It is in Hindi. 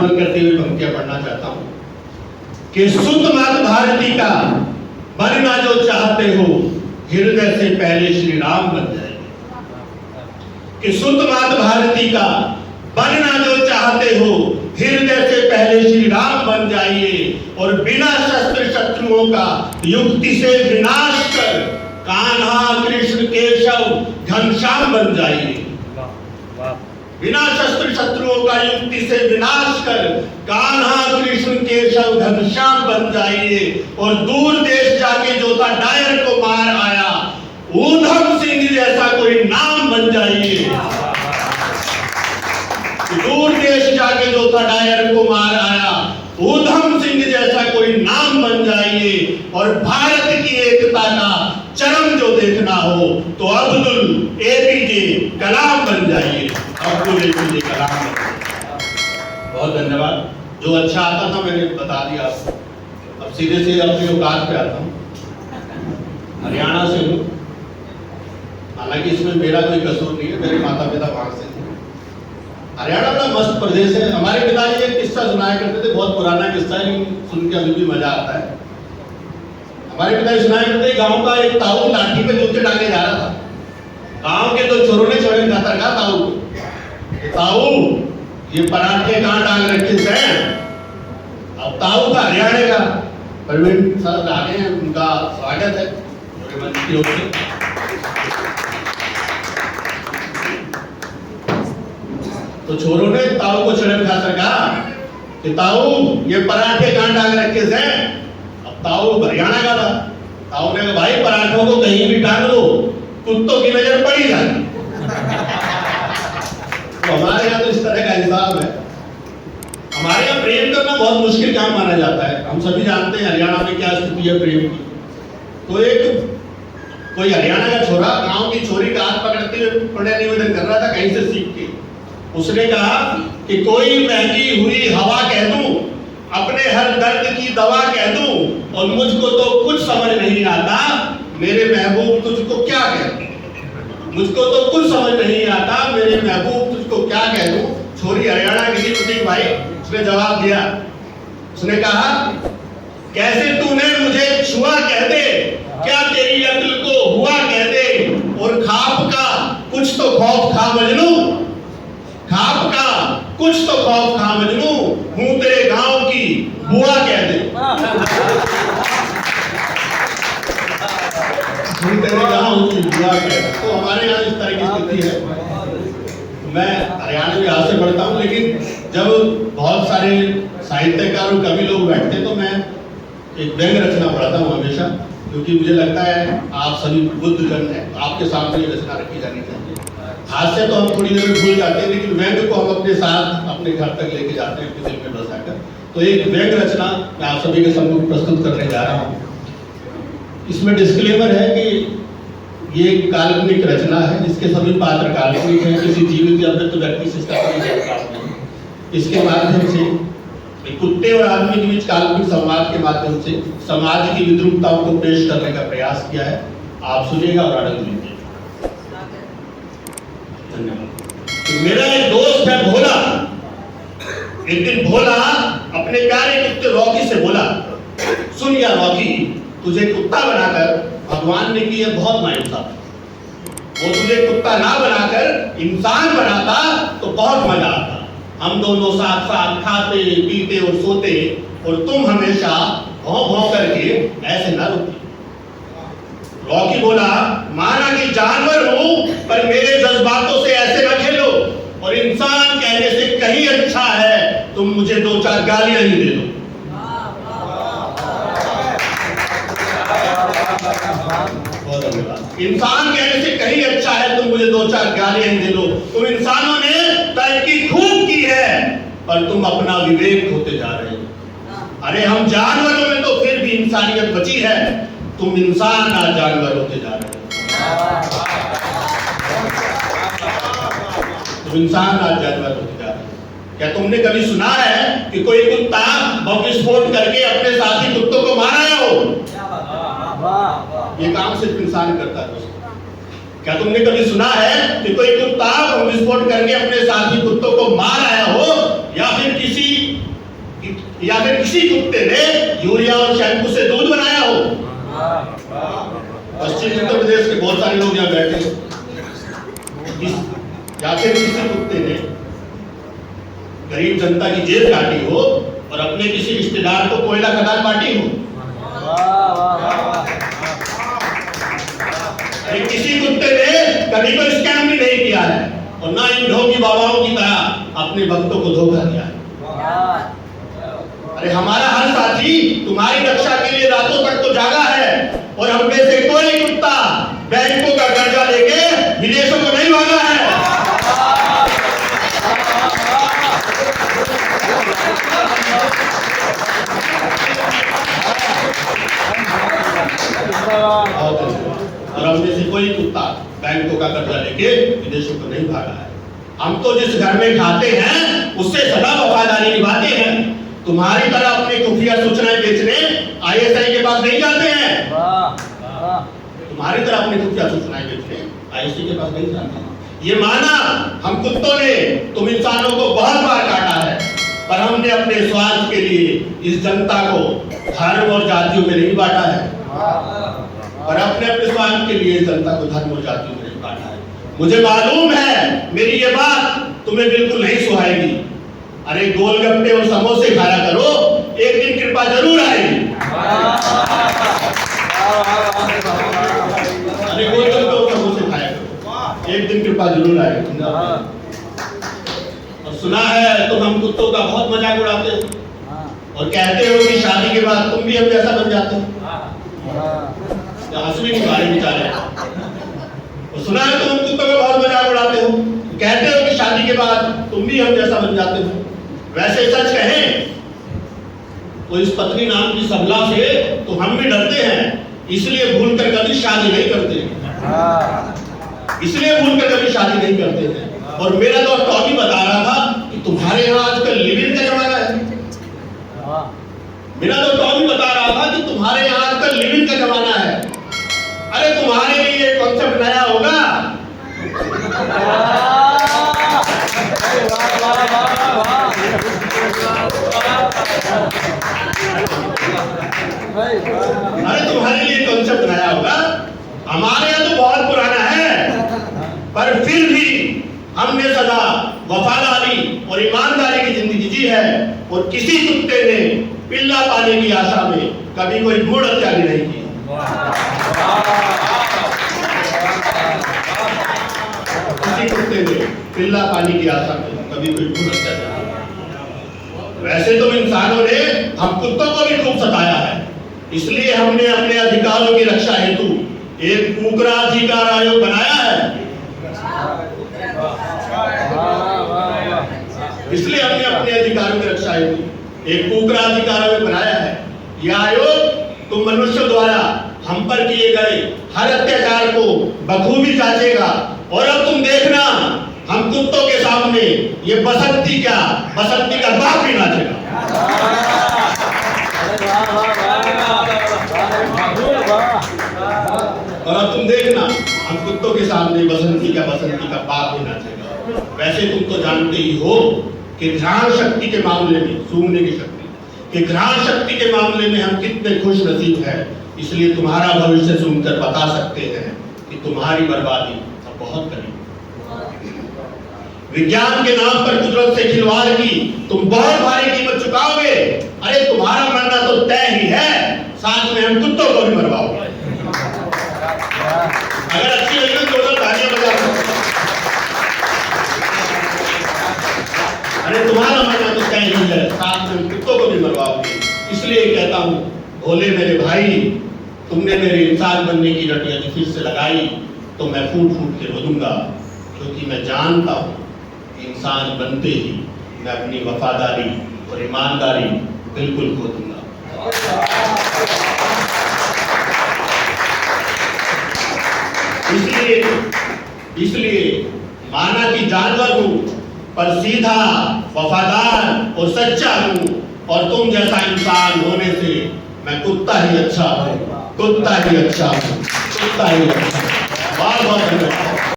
स्मरण करते हुए पंक्तियां पढ़ना चाहता हूं कि सुत मत भारती का बनना जो चाहते हो, हृदय से पहले श्री राम बन जाएंगे। कि सुत मत भारती का बनना जो चाहते हो, हृदय से पहले श्री राम बन जाइए और बिना शस्त्र शत्रुओं का युक्ति से विनाश कर कान्हा कृष्ण केशव घनश्याम बन जाइए। बिना शस्त्र शत्रुओं का युक्ति से विनाश कर कान्हा कृष्ण केशव घनश्याम बन जाइए और दूर देश जाके जो था डायर को मार आया, ऊधम सिंह जैसा कोई नाम बन जाइए। दूर देश जाके जो था डायर को मार आया, ऊधम सिंह जैसा कोई नाम बन जाइए और भारत की एकता का चरम जो देखना हो तो अब्दुल एपीजे कलाम बन जाइए। अब्दुल एपीजे कलाम बन जाइए। बहुत धन्यवाद। जो अच्छा आता था मैंने बता दिया आपको। अब सीधे से अपनी औकात पे आता हूँ। हरियाणा से हूँ, हालांकि इसमें मेरा कोई कसूर नहीं है, मेरे माता पिता वहां से। हरियाणा बड़ा मस्त प्रदेश है। हमारे पिताजी एक किस्सा सुनाया करते थे, बहुत पुराना किस्सा है, सुन के अभी भी मजा आता है। हमारे पिताजी सुनाया करते, गांव का एक ताऊ लाठी पे जूते टांगे जा रहा था। गांव के दो चोरों ने छोड़े खातर कहा ताऊ को, ताऊ ये पराठे कहाँ टांग रखे हैं? अब ताऊ का हरियाणा का प्रवीण सर आगे हैं, उनका स्वागत है मेरे मंच की ओर से। तो छोरों ने ताऊ को छिड़क खाकर कहा कि ताऊ ये पराठे कहाँ टांग रखे थे? अब ताऊ हरियाणा का था। ताऊ ने कहा भाई पराठों को कहीं भी टांग लो, कुत्तों की नजर पड़ी जाती। तो हमारे यहाँ तो इस तरह का हिसाब है। हमारे यहाँ प्रेम करना बहुत मुश्किल काम माना जाता है। हम सभी जानते हैं हरियाणा में क्या स्थिति है प्रेम की। तो एक कोई हरियाणा का छोरा गांव की छोरी का हाथ पकड़ते हुए बड़े निवेदन कर रहा था कहीं से सीख के। उसने कहा कि कोई महकी हुई हवा कह दूं, अपने हर दर्द की दवा कह दूं, और मुझको तो कुछ समझ नहीं आता मेरे महबूब तुझको क्या कह दूं। मुझको तो कुछ समझ नहीं आता मेरे महबूब तुझको क्या कह दूं। छोरी हरियाणा की थी भाई। उसने जवाब दिया, उसने कहा कैसे तूने मुझे छुआ कह दे, क्या तेरी अक्ल को हुआ कह दे, और खाप का कुछ तो खौफ खा मजनू, खाप का कुछ तो खौफ खा मजनू, हूं तेरे गांव की बुआ कह दे। हूं तेरे गांव की बुआ कह दे। तो हमारे यहाँ इस तरह की स्थिति है। मैं हरियाणा में यहाँ से पढ़ता हूँ, लेकिन जब बहुत सारे साहित्यकार और कवि लोग बैठते तो मैं एक व्यंग रचना पढ़ता हूँ हमेशा, क्योंकि मुझे लगता है आप सभी बुद्ध जन हैं, आपके सामने ये रचना रखी जानी चाहिए। हास्य तो हम थोड़ी देर में भूल जाते हैं, लेकिन व्यंग को हम अपने साथ अपने घर तक लेके जाते हैं, अपने दिल में बसाकर। तो एक व्यंग रचना मैं आप सभी के सम्मुख प्रस्तुत करने जा रहा हूँ। इसमें डिस्क्लेमर है कि ये एक काल्पनिक रचना है, इसके सभी पात्र काल्पनिक हैं, किसी जीवित या मृत व्यक्ति से इसका कोई संबंध नहीं। इसके माध्यम से कुत्ते और आदमी के बीच काल्पनिक संवाद के माध्यम से समाज की विद्रूपताओं को पेश करने का प्रयास किया है। आप सुनिएगा और आनंद लीजिए। तो मेरा एक दोस्त है भोला। एक दिन भोला अपने प्यारे कुत्ते रॉकी से बोला, सुन या रॉकी, तुझे कुत्ता बनाकर भगवान ने की है बहुत नाइंसाफी। वो तुझे कुत्ता ना बनाकर इंसान बनाता तो बहुत मजा आता। हम दोनों साथ साथ खाते पीते और सोते, और तुम हमेशा भौं भौं करके ऐसे न रोती। रॉकी बोला, माना कि जानवर हूं, पर मेरे जज्बातों से ऐसे न खेलो, और इंसान कहने से कहीं अच्छा है तुम मुझे दो चार गालियां ही दे दो। बहुत धन्यवाद। इंसान कहने से कहीं अच्छा है तुम मुझे दो चार गालियां ही दे दो। तुम इंसानों ने तरक्की खूब की है, पर तुम अपना विवेक खोते जा रहे हो। अरे हम जानवरों में तो फिर भी इंसानियत बची है, तुम इंसान ना जानवर होते जा रहे हो। तुम इंसान ना जानवर होते जा रहे हो। क्या तुमने कभी सुना है कि कोई कुत्ता बम विस्फोट करके अपने साथी कुत्तों को मारा हो? ये काम सिर्फ इंसान करता है दोस्तों। क्या तुमने कभी सुना है कि कोई कुत्ता बम विस्फोट करके अपने साथी कुत्तों को मार आया हो, या फिर किसी या फिर किसी कुत्ते ने यूरिया और शैम्पू से दूध बनाया हो। पश्चिम उत्तर प्रदेश के बहुत सारे लोग यहाँ बैठे हैं। या फिर किसी कुत्ते ने गरीब जनता की जेब काटी हो और अपने किसी रिश्तेदार को कोयला खदान बांटी हो। किसी कुत्ते ने कभी कोई स्कैम भी नहीं किया है और ना इन ढोंगी बाबाओं की तरह अपने भक्तों को धोखा दिया है। अरे हमारा हर साथी तुम्हारी रक्षा के लिए रातों तक तो जागा है और हम में से कोई कुत्ता बैंकों का कर्जा लेके विदेशों को नहीं भागा है। और हम में से कोई कुत्ता बैंकों का कर्जा लेके विदेशों को नहीं भागा है। हम तो जिस घर में खाते हैं उससे सदा वफादारी निभाते हैं। तुम्हारी तरह अपनी खुफिया सूचनाएं बेचने आईएसआई के पास नहीं जाते हैं। तुम्हारी तरह अपनी खुफिया सूचनाएं बेचने आईएसआई के पास नहीं जाते हैं। ये माना हम कुत्तों ने तुम इंसानों को बहुत बार काटा है, पर हमने अपने स्वार्थ के लिए इस जनता को धर्म और जातियों में नहीं बांटा है, और अपने अपने स्वार्थ के लिए जनता को धर्म और जातियों में नहीं बांटा है। मुझे मालूम है मेरी ये बात तुम्हें बिल्कुल नहीं सुहाएगी। अरे गोलगप्पे और समोसे खाया करो, एक दिन कृपा जरूर आएगी। अरे गोलगप्पे और समोसे खाया करो, एक दिन कृपा जरूर आएगी। और सुना है तुम हम कुत्तों का बहुत मजाक उड़ाते हो और कहते हो कि शादी के बाद तुम भी हम जैसा बन जाते हो। हंसवी नहीं मारे बेचारे। और सुना है तुम कुत्तों का बहुत मजाक उड़ाते हो, कहते हो कि शादी के बाद तुम भी हम जैसा बन जाते हो। वैसे सच कहें तो इस पत्नी नाम की सबला से तो हम भी डरते हैं, इसलिए भूलकर कभी शादी नहीं करते, इसलिए भूलकर कभी शादी नहीं करते हैं। और मेरा तो टॉमी बता रहा था कि तुम्हारे यहाँ आजकल लिव इन का जमाना है। मेरा तो टॉमी बता रहा था कि तुम्हारे यहाँ आजकल लिव इन का जमाना है। अरे तुम्हारे लिए कॉन्सेप्ट नया होगा। अरे तुम्हारे लिए कॉन्सेप्ट नया होगा, हमारे यहाँ तो बहुत पुराना है, पर फिर भी हमने सदा वफादारी और ईमानदारी की जिंदगी जी है और किसी कुत्ते ने पिल्ला पाने की आशा में कभी कोई भ्रूण हत्या भी नहीं की। किसी कुत्ते ने पिल्ला पाने की आशा में कभी कोई भ्रूण हत्या नहीं की। वैसे तो इंसानों ने हम कुत्तों को भी खूब सताया है, इसलिए हमने अपने अधिकारों की रक्षा हेतु एक कुकरा अधिकार आयोग बनाया है। इसलिए हमने अपने अधिकारों की रक्षा हेतु एक कुकरा अधिकार आयोग बनाया है। यह आयोग तुम मनुष्यों द्वारा हम पर किए गए हर अत्याचार को बखूबी जांचेगा। और अब तुम देखना हम कुत्तों के सामने ये बसंती का बाप भी नाचेगा। और अब तुम देखना हम कुत्तों के सामने बसंती का बाप भी नाचेगा। वैसे तुम तो जानते ही हो कि घ्राण शक्ति के मामले में, सूंघने की शक्ति कि घ्राण शक्ति के मामले में हम कितने खुश नसीब हैं। इसलिए तुम्हारा भविष्य सुनकर बता सकते हैं कि तुम्हारी बर्बादी अब बहुत करीब। विज्ञान के नाम पर कुदरत से खिलवाड़ की तुम बहुत भारी कीमत चुकाओगे। अरे तुम्हारा मरना तो तय ही है, साथ में हम कुत्तों को भी मरवाओगे। अगर अच्छी लगी तो तालियां बजाओ। अरे तुम्हारा मरना तो तय ही है, साथ में कुत्तों को भी मरवाओगे। इसलिए कहता हूँ भोले मेरे भाई, तुमने मेरे इंसान बनने की रट यदि फिर से लगाई तो मैं फूट फूट के रो दूंगा, क्योंकि मैं जानता हूँ इंसान बनते ही मैं अपनी वफादारी और ईमानदारी बिल्कुल खो दूंगा। इसलिए माना कि जानवर हूं पर सीधा, वफादार और सच्चा हूं, और तुम जैसा इंसान होने से मैं कुत्ता ही अच्छा हूं, कुत्ता ही अच्छा हूं, कुत्ता ही अच्छा। बहुत बहुत धन्यवाद।